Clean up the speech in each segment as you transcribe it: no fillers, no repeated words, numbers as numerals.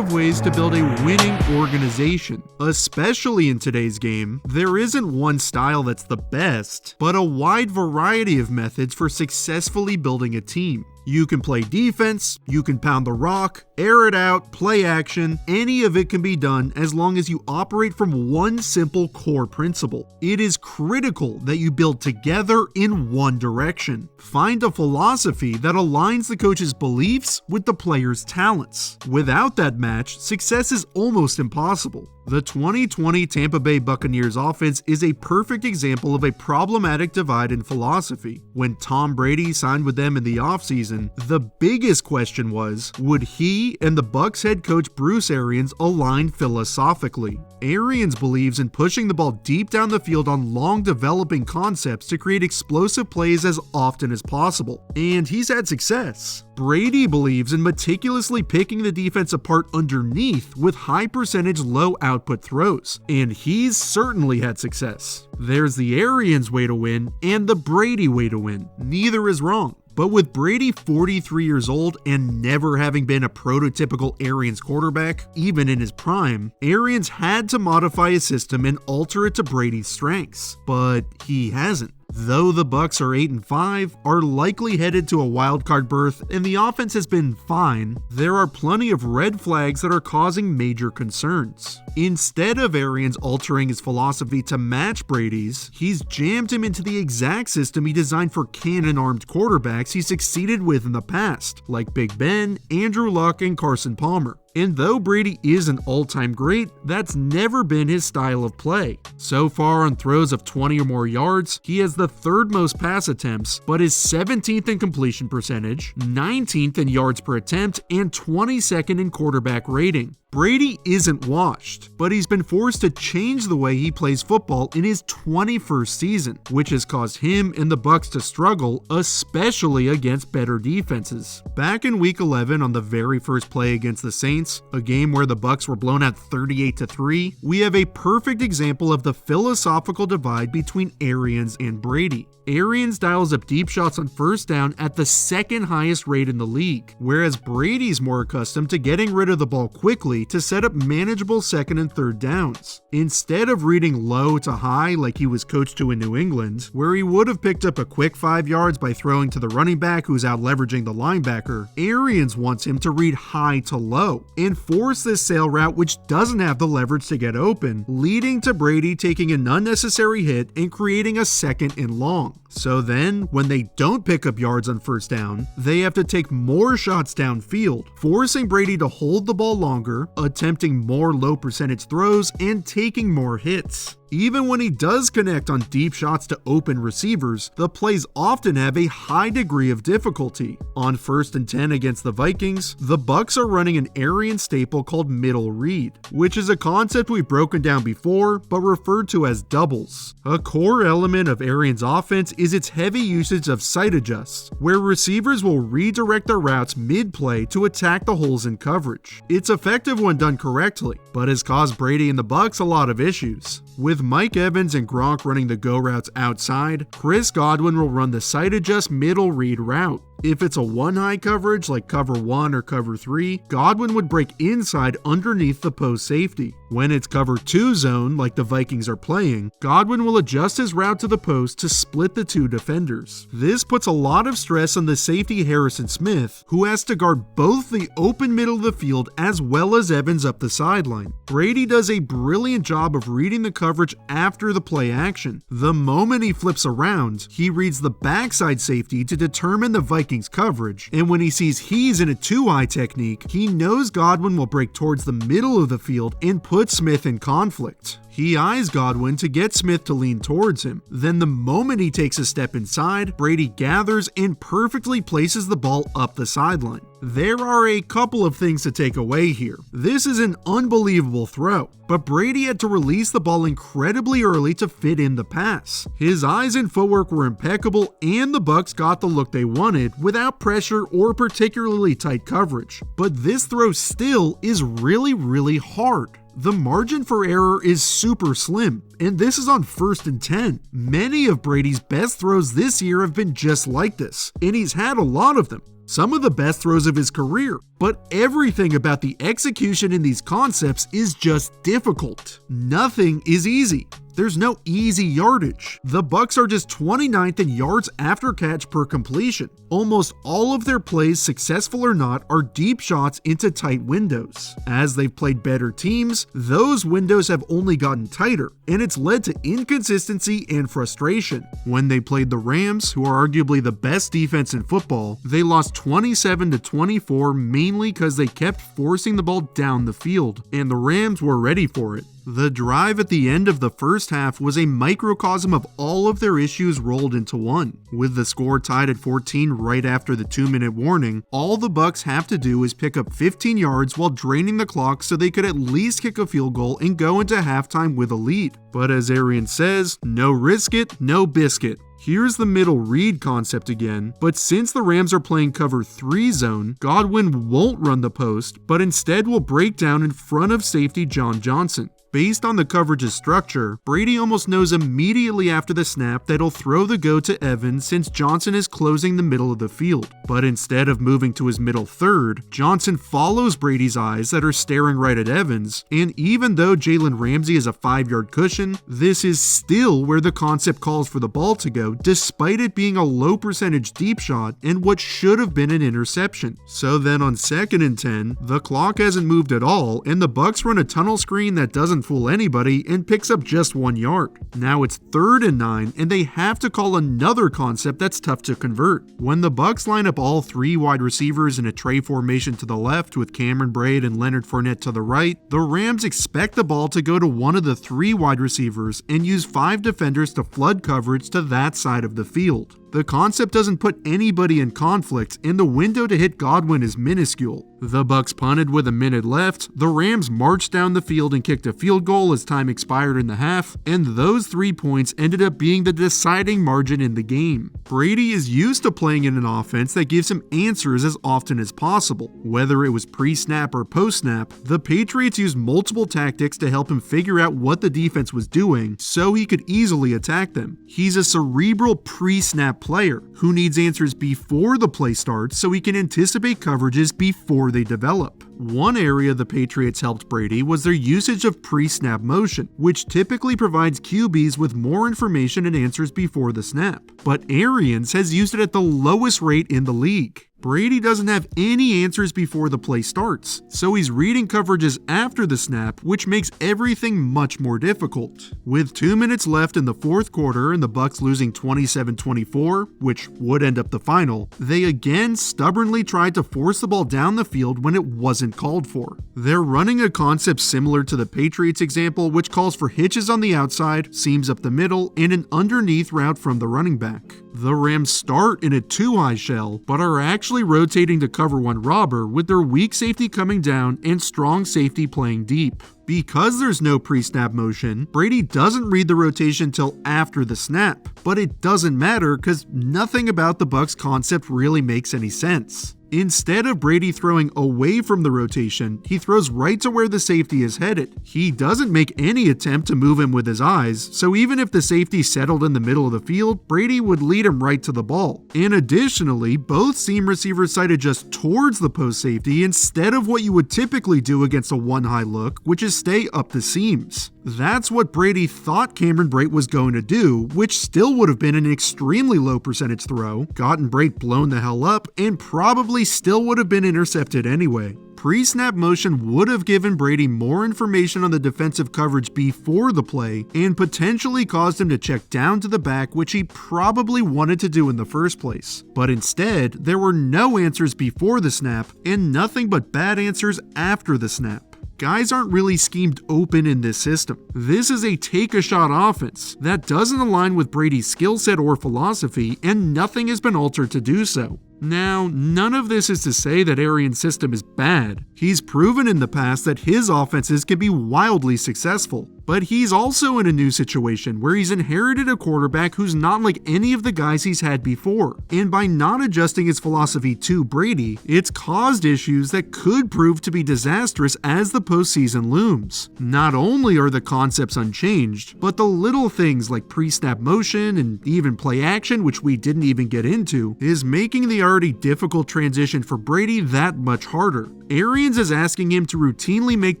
of ways to build a winning organization. Especially in today's game, there isn't one style that's the best, but a wide variety of methods for successfully building a team. You can play defense, you can pound the rock, air it out, play action, any of it can be done as long as you operate from one simple core principle. It is critical that you build together in one direction. Find a philosophy that aligns the coach's beliefs with the player's talents. Without that match, success is almost impossible. The 2020 Tampa Bay Buccaneers offense is a perfect example of a problematic divide in philosophy. When Tom Brady signed with them in the offseason, the biggest question was, would he and the Bucs head coach Bruce Arians align philosophically? Arians believes in pushing the ball deep down the field on long developing concepts to create explosive plays as often as possible, and he's had success. Brady believes in meticulously picking the defense apart underneath with high percentage low output throws, and he's certainly had success. There's the Arians way to win and the Brady way to win. Neither is wrong. But with Brady 43 years old and never having been a prototypical Arians quarterback, even in his prime, Arians had to modify his system and alter it to Brady's strengths. But he hasn't. Though the Bucs are 8-5, are likely headed to a wildcard berth, and the offense has been fine, there are plenty of red flags that are causing major concerns. Instead of Arians altering his philosophy to match Brady's, he's jammed him into the exact system he designed for cannon-armed quarterbacks he succeeded with in the past, like Big Ben, Andrew Luck, and Carson Palmer. And though Brady is an all-time great, that's never been his style of play. So far on throws of 20 or more yards, he has the third most pass attempts, but is 17th in completion percentage, 19th in yards per attempt, and 22nd in quarterback rating. Brady isn't washed, but he's been forced to change the way he plays football in his 21st season, which has caused him and the Bucs to struggle, especially against better defenses. Back in Week 11 on the very first play against the Saints, a game where the Bucs were blown out 38-3, we have a perfect example of the philosophical divide between Arians and Brady. Arians dials up deep shots on first down at the second highest rate in the league, whereas Brady's more accustomed to getting rid of the ball quickly to set up manageable second and third downs. Instead of reading low to high like he was coached to in New England, where he would have picked up a quick 5 yards by throwing to the running back who's out leveraging the linebacker, Arians wants him to read high to low and force this sail route which doesn't have the leverage to get open, leading to Brady taking an unnecessary hit and creating a second and long. So then, when they don't pick up yards on first down, they have to take more shots downfield, forcing Brady to hold the ball longer, attempting more low percentage throws, and taking more hits. Even when he does connect on deep shots to open receivers, the plays often have a high degree of difficulty. On 1st and 10 against the Vikings, the Bucs are running an Arian staple called middle read, which is a concept we've broken down before, but referred to as doubles. A core element of Arians' offense is its heavy usage of sight adjusts, where receivers will redirect their routes mid-play to attack the holes in coverage. It's effective when done correctly, but has caused Brady and the Bucs a lot of issues. With Mike Evans and Gronk running the go routes outside, Chris Godwin will run the sight adjust middle read route. If it's a one high coverage like cover 1 or cover 3, Godwin would break inside underneath the post safety. When it's cover 2 zone like the Vikings are playing, Godwin will adjust his route to the post to split the two defenders. This puts a lot of stress on the safety Harrison Smith, who has to guard both the open middle of the field as well as Evans up the sideline. Brady does a brilliant job of reading the coverage after the play action. The moment he flips around, he reads the backside safety to determine the Vikings coverage, and when he sees he's in a 2-eye technique, he knows Godwin will break towards the middle of the field and put Smith in conflict. He eyes Godwin to get Smith to lean towards him. Then the moment he takes a step inside, Brady gathers and perfectly places the ball up the sideline. There are a couple of things to take away here. This is an unbelievable throw, but Brady had to release the ball incredibly early to fit in the pass. His eyes and footwork were impeccable, and the Bucs got the look they wanted without pressure or particularly tight coverage. But this throw still is really hard. The margin for error is super slim, and this is on 1st and 10. Many of Brady's best throws this year have been just like this, and he's had a lot of them. some of the best throws of his career. But everything about the execution in these concepts is just difficult. Nothing is easy. There's no easy yardage. The Bucs are just 29th in yards after catch per completion. Almost all of their plays, successful or not, are deep shots into tight windows. As they've played better teams, those windows have only gotten tighter, and it's led to inconsistency and frustration. When they played the Rams, who are arguably the best defense in football, they lost 27-24 mainly because they kept forcing the ball down the field, and the Rams were ready for it. The drive at the end of the first half was a microcosm of all of their issues rolled into one. With the score tied at 14 right after the 2-minute warning, all the Bucs have to do is pick up 15 yards while draining the clock so they could at least kick a field goal and go into halftime with a lead. But as Arians says, no risk it, no biscuit. Here's the middle read concept again, but since the Rams are playing cover 3 zone, Godwin won't run the post, but instead will break down in front of safety John Johnson. Based on the coverage's structure, Brady almost knows immediately after the snap that he'll throw the go to Evans since Johnson is closing the middle of the field. But instead of moving to his middle third, Johnson follows Brady's eyes that are staring right at Evans, and even though Jalen Ramsey is a 5-yard cushion, this is still where the concept calls for the ball to go despite it being a low percentage deep shot and what should have been an interception. So then on 2nd and 10, the clock hasn't moved at all and the Bucs run a tunnel screen that doesn't fool anybody and picks up just 1 yard. Now it's 3rd and 9 and they have to call another concept that's tough to convert. When the Bucs line up all 3 wide receivers in a tray formation to the left with Cameron Brate and Leonard Fournette to the right, the Rams expect the ball to go to one of the 3 wide receivers and use 5 defenders to flood coverage to that side of the field. The concept doesn't put anybody in conflict, and the window to hit Godwin is minuscule. The Bucs punted with a minute left, the Rams marched down the field and kicked a field goal as time expired in the half, and those 3 points ended up being the deciding margin in the game. Brady is used to playing in an offense that gives him answers as often as possible. Whether it was pre-snap or post-snap, the Patriots used multiple tactics to help him figure out what the defense was doing so he could easily attack them. He's a cerebral pre-snap player who needs answers before the play starts so he can anticipate coverages before they develop. One area the Patriots helped Brady was their usage of pre-snap motion, which typically provides QBs with more information and answers before the snap. But Arians has used it at the lowest rate in the league. Brady doesn't have any answers before the play starts, so he's reading coverages after the snap, which makes everything much more difficult. With 2 minutes left in the fourth quarter and the Bucs losing 27-24, which would end up the final, they again stubbornly tried to force the ball down the field when it wasn't called for. They're running a concept similar to the Patriots example, which calls for hitches on the outside, seams up the middle, and an underneath route from the running back. The Rams start in a 2-high shell, but are actually rotating to cover 1 robber with their weak safety coming down and strong safety playing deep. Because there's no pre-snap motion, Brady doesn't read the rotation till after the snap, but it doesn't matter because nothing about the Bucs concept really makes any sense. Instead of Brady throwing away from the rotation, he throws right to where the safety is headed. He doesn't make any attempt to move him with his eyes, so even if the safety settled in the middle of the field, Brady would lead him right to the ball. And additionally, both seam receivers sighted just towards the post safety instead of what you would typically do against a 1-high look, which is stay up the seams. That's what Brady thought Cameron Brate was going to do, which still would have been an extremely low percentage throw, gotten Brate blown the hell up, and probably still would have been intercepted anyway. Pre-snap motion would have given Brady more information on the defensive coverage before the play and potentially caused him to check down to the back, which he probably wanted to do in the first place. But instead, there were no answers before the snap and nothing but bad answers after the snap. Guys aren't really schemed open in this system. This is a take-a-shot offense that doesn't align with Brady's skill set or philosophy, and nothing has been altered to do so. Now, none of this is to say that Arians' system is bad. He's proven in the past that his offenses can be wildly successful. But he's also in a new situation where he's inherited a quarterback who's not like any of the guys he's had before. And by not adjusting his philosophy to Brady, it's caused issues that could prove to be disastrous as the postseason looms. Not only are the concepts unchanged, but the little things like pre-snap motion and even play action, which we didn't even get into, is making the already difficult transition for Brady that much harder. Arians is asking him to routinely make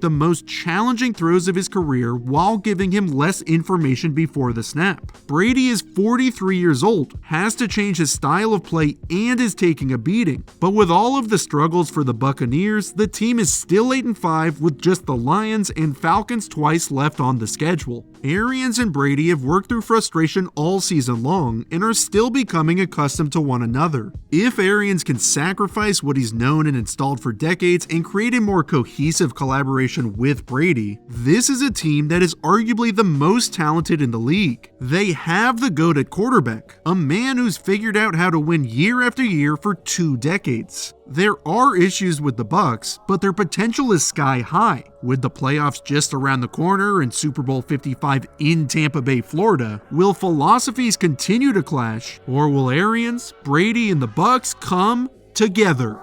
the most challenging throws of his career while giving him less information before the snap. Brady is 43 years old, has to change his style of play, and is taking a beating. But with all of the struggles for the Buccaneers, the team is still 8-5 with just the Lions and Falcons twice left on the schedule. Arians and Brady have worked through frustration all season long and are still becoming accustomed to one another. If Arians can sacrifice what he's known and installed for decades and create a more cohesive collaboration with Brady, this is a team that is arguably the most talented in the league. They have the GOAT at quarterback, a man who's figured out how to win year after year for 2 decades. There are issues with the Bucs, but their potential is sky high. With the playoffs just around the corner and Super Bowl 55 in Tampa Bay, Florida, will philosophies continue to clash, or will Arians, Brady, and the Bucs come together?